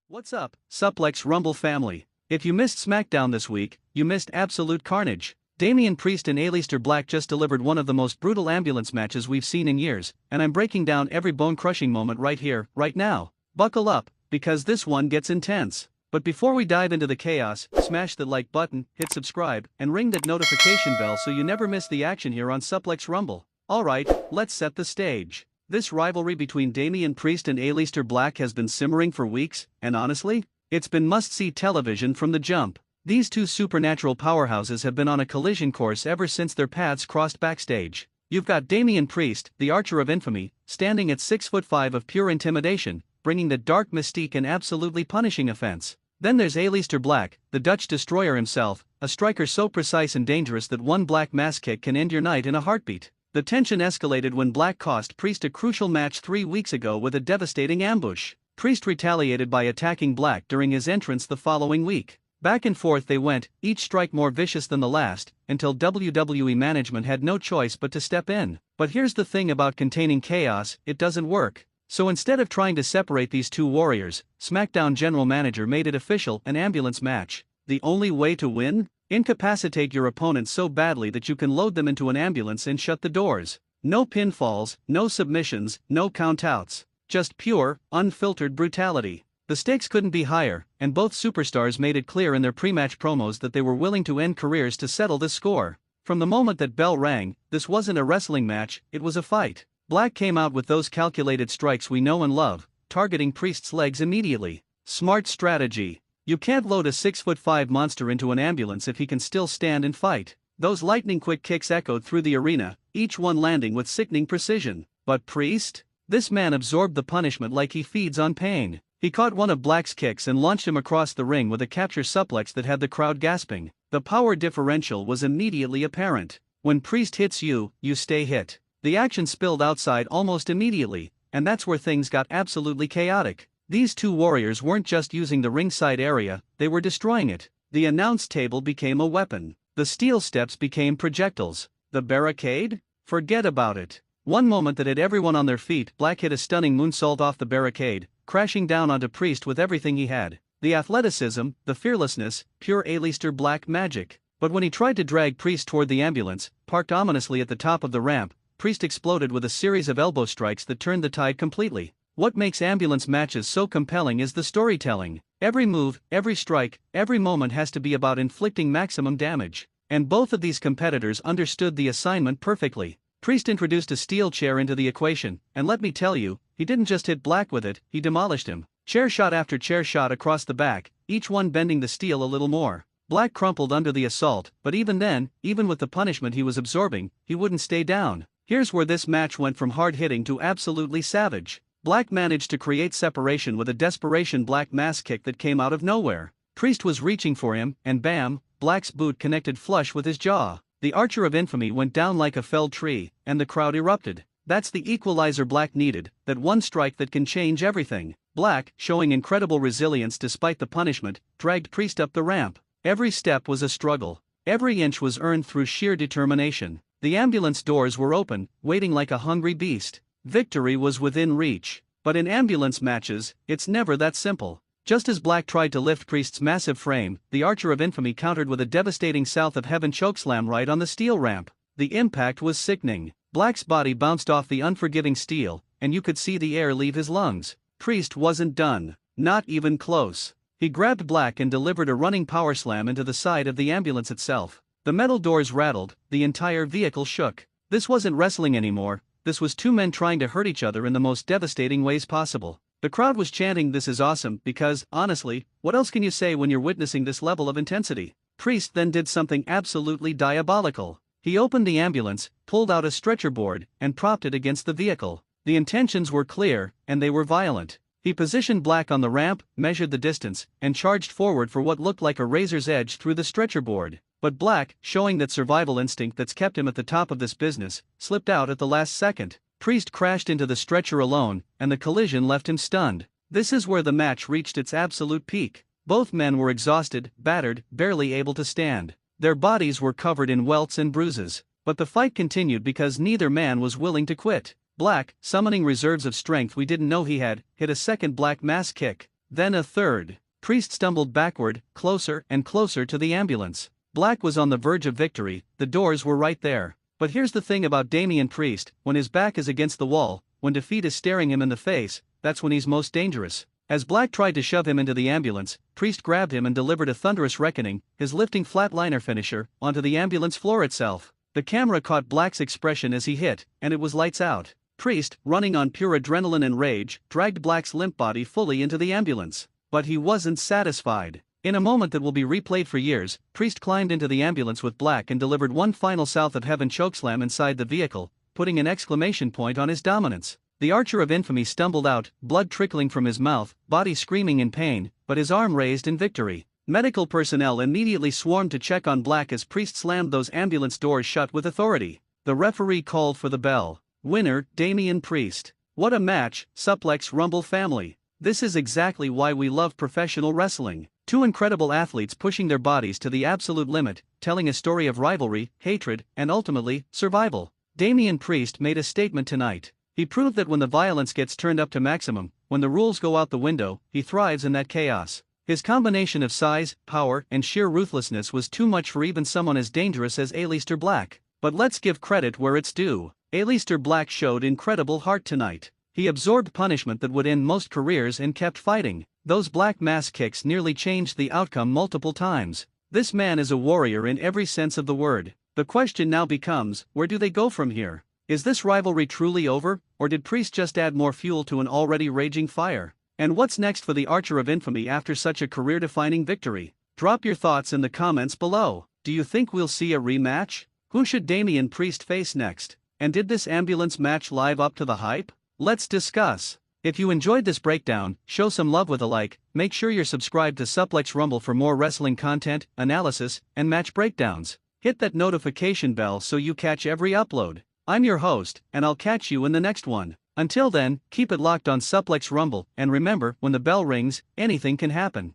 What's up, Suplex Rumble family? If you missed SmackDown this week, you missed absolute carnage. Damian Priest and Aleister Black just delivered one of the most brutal ambulance matches we've seen in years, and I'm breaking down every bone-crushing moment right here, right now. Buckle up, because this one gets intense. But before we dive into the chaos, smash the like button, hit subscribe, and ring that notification bell so you never miss the action here on Suplex Rumble. Alright, let's set the stage. This rivalry between Damian Priest and Aleister Black has been simmering for weeks, and honestly, it's been must-see television from the jump. These two supernatural powerhouses have been on a collision course ever since their paths crossed backstage. You've got Damian Priest, the Archer of Infamy, standing at 6'5" of pure intimidation, bringing the dark mystique and absolutely punishing offense. Then there's Aleister Black, the Dutch destroyer himself, a striker so precise and dangerous that one black mass kick can end your night in a heartbeat. The tension escalated when Black cost Priest a crucial match 3 weeks ago with a devastating ambush. Priest retaliated by attacking Black during his entrance the following week. Back and forth they went, each strike more vicious than the last, until WWE management had no choice but to step in. But here's the thing about containing chaos, it doesn't work. So instead of trying to separate these two warriors, SmackDown general manager made it official, an ambulance match. The only way to win? Incapacitate your opponent so badly that you can load them into an ambulance and shut the doors. No pinfalls, no submissions, no countouts. Just pure, unfiltered brutality. The stakes couldn't be higher, and both superstars made it clear in their pre-match promos that they were willing to end careers to settle this score. From the moment that bell rang, this wasn't a wrestling match, it was a fight. Black came out with those calculated strikes we know and love, targeting Priest's legs immediately. Smart strategy. You can't load a 6'5" monster into an ambulance if he can still stand and fight. Those lightning-quick kicks echoed through the arena, each one landing with sickening precision. But Priest? This man absorbed the punishment like he feeds on pain. He caught one of Black's kicks and launched him across the ring with a capture suplex that had the crowd gasping. The power differential was immediately apparent. When Priest hits you, you stay hit. The action spilled outside almost immediately, and that's where things got absolutely chaotic. These two warriors weren't just using the ringside area, they were destroying it. The announce table became a weapon. The steel steps became projectiles. The barricade? Forget about it. One moment that had everyone on their feet, Black hit a stunning moonsault off the barricade, crashing down onto Priest with everything he had. The athleticism, the fearlessness, pure Aleister Black magic. But when he tried to drag Priest toward the ambulance, parked ominously at the top of the ramp, Priest exploded with a series of elbow strikes that turned the tide completely. What makes ambulance matches so compelling is the storytelling. Every move, every strike, every moment has to be about inflicting maximum damage. And both of these competitors understood the assignment perfectly. Priest introduced a steel chair into the equation, and let me tell you, he didn't just hit Black with it, he demolished him. Chair shot after chair shot across the back, each one bending the steel a little more. Black crumpled under the assault, but even then, even with the punishment he was absorbing, he wouldn't stay down. Here's where this match went from hard-hitting to absolutely savage. Black managed to create separation with a desperation Black mass kick that came out of nowhere. Priest was reaching for him, and bam, Black's boot connected flush with his jaw. The Archer of Infamy went down like a felled tree, and the crowd erupted. That's the equalizer Black needed, that one strike that can change everything. Black, showing incredible resilience despite the punishment, dragged Priest up the ramp. Every step was a struggle. Every inch was earned through sheer determination. The ambulance doors were open, waiting like a hungry beast. Victory was within reach. But in ambulance matches, it's never that simple. Just as Black tried to lift Priest's massive frame, the Archer of Infamy countered with a devastating South of Heaven chokeslam right on the steel ramp. The impact was sickening. Black's body bounced off the unforgiving steel, and you could see the air leave his lungs. Priest wasn't done. Not even close. He grabbed Black and delivered a running power slam into the side of the ambulance itself. The metal doors rattled, the entire vehicle shook. This wasn't wrestling anymore. This was two men trying to hurt each other in the most devastating ways possible. The crowd was chanting "This is awesome" because, honestly, what else can you say when you're witnessing this level of intensity? Priest then did something absolutely diabolical. He opened the ambulance, pulled out a stretcher board, and propped it against the vehicle. The intentions were clear, and they were violent. He positioned Black on the ramp, measured the distance, and charged forward for what looked like a razor's edge through the stretcher board. But Black, showing that survival instinct that's kept him at the top of this business, slipped out at the last second. Priest crashed into the stretcher alone, and the collision left him stunned. This is where the match reached its absolute peak. Both men were exhausted, battered, barely able to stand. Their bodies were covered in welts and bruises. But the fight continued because neither man was willing to quit. Black, summoning reserves of strength we didn't know he had, hit a second Black mass kick. then a third. Priest stumbled backward, closer and closer to the ambulance. Black was on the verge of victory, the doors were right there. But here's the thing about Damian Priest: when his back is against the wall, when defeat is staring him in the face, that's when he's most dangerous. As Black tried to shove him into the ambulance, Priest grabbed him and delivered a thunderous reckoning, his lifting flatliner finisher, onto the ambulance floor itself. The camera caught Black's expression as he hit, and it was lights out. Priest, running on pure adrenaline and rage, dragged Black's limp body fully into the ambulance. But he wasn't satisfied. In a moment that will be replayed for years, Priest climbed into the ambulance with Black and delivered one final South of Heaven chokeslam inside the vehicle, putting an exclamation point on his dominance. The Archer of Infamy stumbled out, blood trickling from his mouth, body screaming in pain, but his arm raised in victory. Medical personnel immediately swarmed to check on Black as Priest slammed those ambulance doors shut with authority. The referee called for the bell. Winner, Damian Priest. What a match, Suplex Rumble family. This is exactly why we love professional wrestling. Two incredible athletes pushing their bodies to the absolute limit, telling a story of rivalry, hatred, and ultimately, survival. Damian Priest made a statement tonight. He proved that when the violence gets turned up to maximum, when the rules go out the window, he thrives in that chaos. His combination of size, power, and sheer ruthlessness was too much for even someone as dangerous as Aleister Black. But let's give credit where it's due. Aleister Black showed incredible heart tonight. He absorbed punishment that would end most careers and kept fighting. Those Black mass kicks nearly changed the outcome multiple times. This man is a warrior in every sense of the word. The question now becomes, where do they go from here? Is this rivalry truly over, or did Priest just add more fuel to an already raging fire? And what's next for the Archer of Infamy after such a career-defining victory? Drop your thoughts in the comments below. Do you think we'll see a rematch? Who should Damian Priest face next? And did this ambulance match live up to the hype? Let's discuss. If you enjoyed this breakdown, show some love with a like. Make sure you're subscribed to Suplex Rumble for more wrestling content, analysis, and match breakdowns. Hit that notification bell so you catch every upload. I'm your host, and I'll catch you in the next one. Until then, keep it locked on Suplex Rumble, and remember, when the bell rings, anything can happen.